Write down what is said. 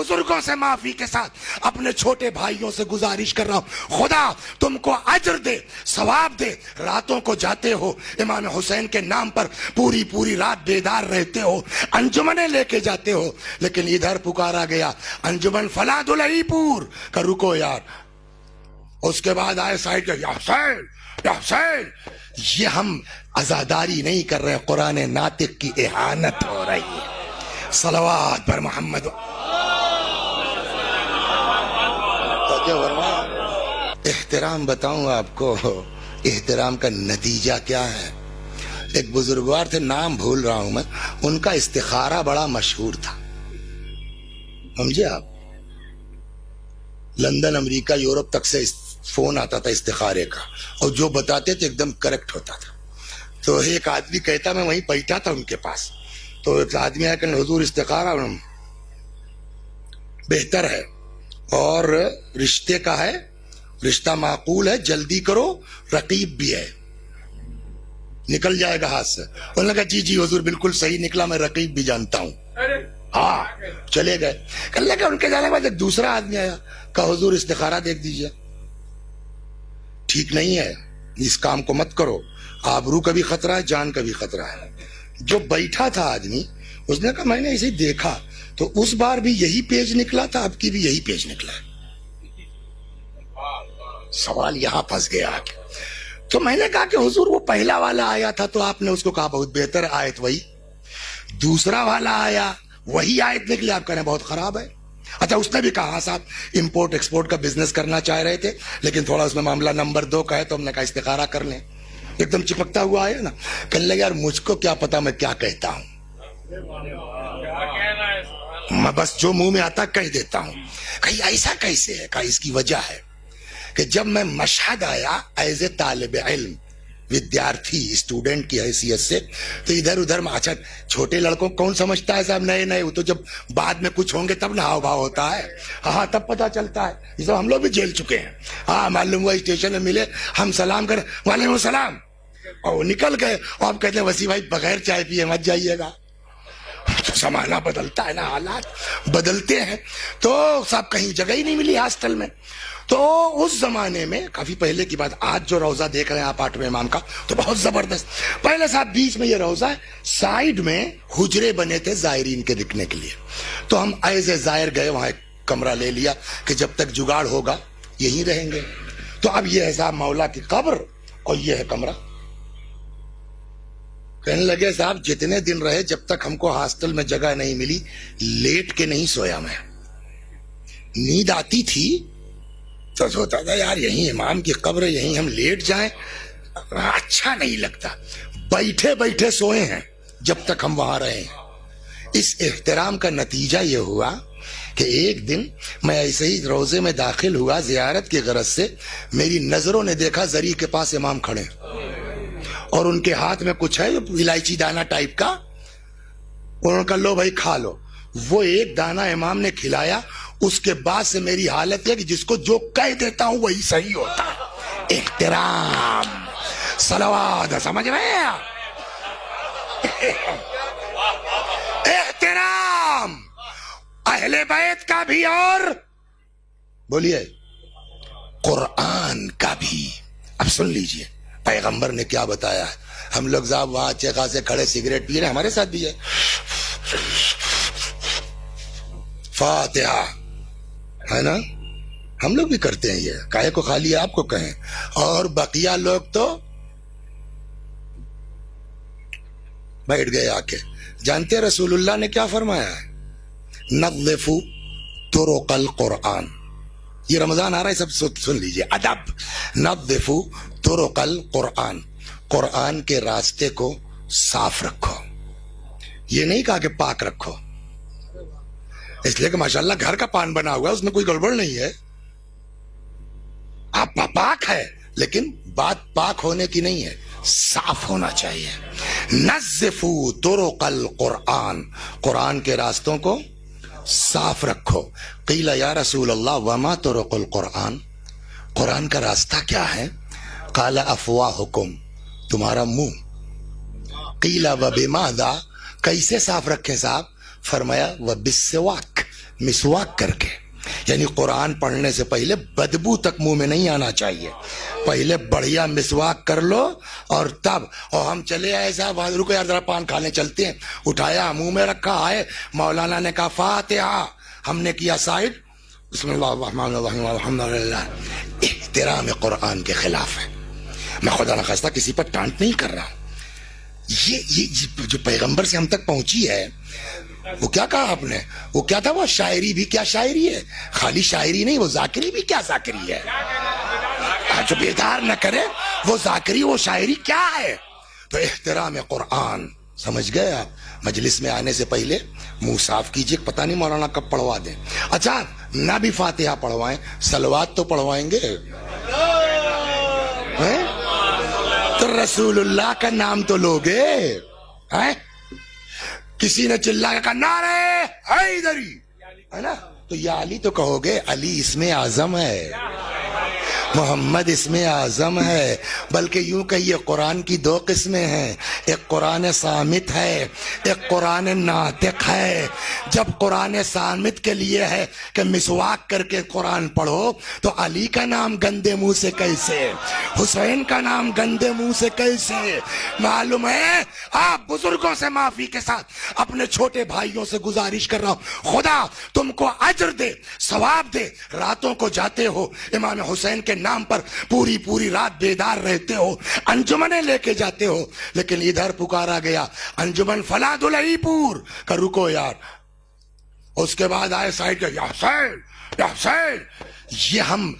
बुजुर्गों से माफी के साथ अपने छोटे भाइयों से गुजारिश कर रहा हूं, खुदा तुमको अजर दे, सवाब दे। रातों को जाते हो, इमाम हुसैन के नाम पर पूरी पूरी रात बेदार रहते हो, अंजुमने लेके जाते हो, लेकिन इधर पुकारा गया अंजुमन फलादुलईपुर का, रुको यार। उसके बाद आए साइड के, या हुसैन या हुसैन। ये हम अजादारी नहीं कर रहे, कुरान नातिक की इहानत हो रही है। सलवात पर मोहम्मद। एहतराम बताऊं आपको, एहतराम का नतीजा क्या है। एक बुजुर्गवार थे, नाम भूल रहा हूं मैं, उनका इस्तिखारा बड़ा मशहूर था, समझे आप। लंदन, अमेरिका, यूरोप तक से फोन आता था इस्तिखारे का, और जो बताते थे एकदम करेक्ट होता था। तो एक आदमी कहता, मैं वहीं बैठा था उनके पास, तो एक आदमी आया कि हुजूर इस्तिखारा बेहतर है और रिश्ते का है, रिश्ता माकूल है, जल्दी करो, रकीब भी है, निकल जाएगा हाथ से। उन्होंने कहा जी जी हुजूर बिल्कुल सही निकला, मैं रकीब भी जानता हूं। हाँ, चले गए। कल लगे उनके जाने के बाद एक दूसरा आदमी आया, कहा हुजूर इस्तिखारा देख दीजिए। ठीक नहीं है, इस काम को मत करो, आबरू का भी खतरा है, जान का भी खतरा है। जो बैठा था आदमी, उसने कहा मैंने इसे देखा तो उस बार भी यही पेज निकला था, अब की भी यही पेज निकला है। सवाल यहां फंस गया। तो मैंने कहा कि हुजूर वो पहला वाला आया था तो आपने उसको कहा बहुत बेहतर आयत वही, दूसरा वाला आया वही आयत निकली, आप कह रहे हैं बहुत खराब है। अच्छा, उसने भी कहा साहब इंपोर्ट एक्सपोर्ट का बिजनेस करना चाह रहे थे, लेकिन थोड़ा उसमें मामला नंबर 2 का है, तो हमने कहा इस्तिखारा कर लें। एकदम चिपकता हुआ आया ना, कहने लगे यार मुझको क्या पता मैं क्या कहता हूं, मैं बस जो मुंह में आता कह देता हूं। कहीं ऐसा कैसे है? कहा इसकी वजह है कि जब मैं मशहद आया एज ए तालिब इल्म, विद्यार्थी स्टूडेंट की हैसियत से, तो इधर उधर में, अच्छा छोटे लड़कों कौन समझता है साहब, नए नए, वो तो जब बाद में कुछ होंगे तब ना हाव भाव होता है। हाँ, तब पता चलता है। ये सब हम लोग भी झेल चुके हैं। हाँ, मालूम हुआ स्टेशन में मिले, हम सलाम करें, वालेकुम सलाम, और निकल गए, और आप कहते हैं वसी भाई बगैर चाय पिए मत जाइएगा। तो जमाना बदलता है ना, हालात बदलते हैं। तो साहब कहीं जगह ही नहीं मिली हॉस्टल में। तो उस जमाने में, काफी पहले की बात, आज जो रौजा देख रहे हैं आप 8वें इमाम का, तो बहुत जबरदस्त। पहले साहब बीच में ये रौजा है, साइड में हुजरे बने थे जायरीन के दिखने के लिए। तो हम एज ए जायर गए, वहां एक कमरा ले लिया कि जब तक जुगाड़ होगा यहीं रहेंगे। तो अब ये है साहब मौला की कब्र और ये है कमरा। कहने लगे साहब जितने दिन रहे, जब तक हमको हॉस्टल में जगह नहीं मिली, लेट के नहीं सोया मैं। नींद आती थी तो सोचता था यार यहीं इमाम की कब्र, यहीं हम लेट जाएं, अच्छा नहीं लगता। बैठे बैठे सोए हैं जब तक हम वहां रहे। इस एहतराम का नतीजा ये हुआ कि एक दिन मैं ऐसे ही रोजे में दाखिल हुआ जियारत की गरज से, मेरी नजरों ने देखा जरी के पास इमाम खड़े और उनके हाथ में कुछ है इलायची दाना टाइप का। उन्होंने कहा लो भाई खा लो। वो एक दाना इमाम ने खिलाया, उसके बाद से मेरी हालत है कि जिसको जो कह देता हूं वही सही होता है। एहतराम, सलावत, समझ रहे हैं आप? एहतराम अहले बैत का भी और बोलिए कुरान का भी। अब सुन लीजिए पैगंबर ने क्या बताया है। हम लोग साहब वहां अच्छे खासे खड़े सिगरेट पी रहे, हमारे साथ भी है, फातिहा है ना, हम लोग भी करते हैं ये, काहे को खाली आपको कहें। और बकिया लोग तो बैठ गए आके। जानते हैं रसूलुल्लाह ने क्या फरमाया है? नज़्फ़ु तुरुक़ल कुरान। ये रमजान आ रहा है, सब सुन लीजिए अदब। नज़्फ़ु तुरुक़ल कुरान, कुरान के रास्ते को साफ रखो। ये नहीं कहा कि पाक रखो, इसलिए कि माशाल्लाह घर का पान बना हुआ है, उसमें कोई गड़बड़ नहीं है, आप पाक है, लेकिन बात पाक होने की नहीं है, साफ होना चाहिए। नज़्फ़ु तुरुक़ल कुरान, कुरान के रास्तों को साफ रखो। क़ीला या रसूल अल्लाह वमा तुरुक़ुल कुरान, कुरान का रास्ता क्या है? क़ाला अफ़वाहुकुम, तुम्हारा मुंह। क़ीला व बिमाज़ा, कैसे साफ रखें साहब? फरमाया व बिस्सिवाक, مسواک کر کے. یعنی قرآن پڑھنے سے پہلے بدبو تک منہ میں نہیں آنا چاہیے. پہلے بڑھیا مسواک کر لو اور تب. اور ہم چلے آئے صاحب رکو یار ذرا پان کھانے چلتے ہیں, اٹھایا منہ میں رکھا ہے, مولانا نے کہا فاتحہ, ہم نے کیا سائڈ, بسم اللہ الرحمن الرحیم الحمدللہ. احترام قرآن کے خلاف ہے. میں خدا نخواستہ کسی پر ٹانٹ نہیں کر رہا ہوں. یہ جو پیغمبر سے ہم تک پہنچی ہے, وہ کیا کہا آپ نے, وہ کیا تھا, وہ شاعری بھی کیا شاعری ہے, خالی شاعری نہیں, وہ ذاکری بھی کیا ذاکری ہے. جو بیدار نہ کرے وہ ذاکری وہ شاعری کیا ہے. تو احترام قرآن, سمجھ گئے آپ. مجلس میں آنے سے پہلے منہ صاف کیجئے, پتہ نہیں مولانا کب پڑھوا دیں. اچھا نہ بھی فاتحہ پڑھوائیں, صلوات تو پڑھوائیں گے, تو رسول اللہ کا نام تو لوگے. کسی نے چلا کے کہا نعرہ حیدری ہے نا, تو یا علی تو کہو گے. علی اسم اعظم ہے, محمد اسم اعظم ہے. بلکہ یوں کہیے قرآن کی دو قسمیں ہیں, ایک قرآن صامت ہے, ایک قرآن ناطق ہے. جب قرآن صامت کے لیے ہے کہ مسواک کر کے قرآن پڑھو, تو علی کا نام گندے منہ سے کیسے, حسین کا نام گندے منہ سے کیسے. معلوم ہے آپ بزرگوں سے معافی کے ساتھ اپنے چھوٹے بھائیوں سے گزارش کر رہا ہوں, خدا تم کو اجر دے, ثواب دے. راتوں کو جاتے ہو امام حسین کے نام پر پوری رات بیدار رہتے ہو, انجمنیں لے کے جاتے ہو, لیکن ادھر پکارا گیا انجمن فلا دلہی پور کا, رکو یار. اس کے بعد آئے سائڈ کا یا حسین یا حسین. یہ ہم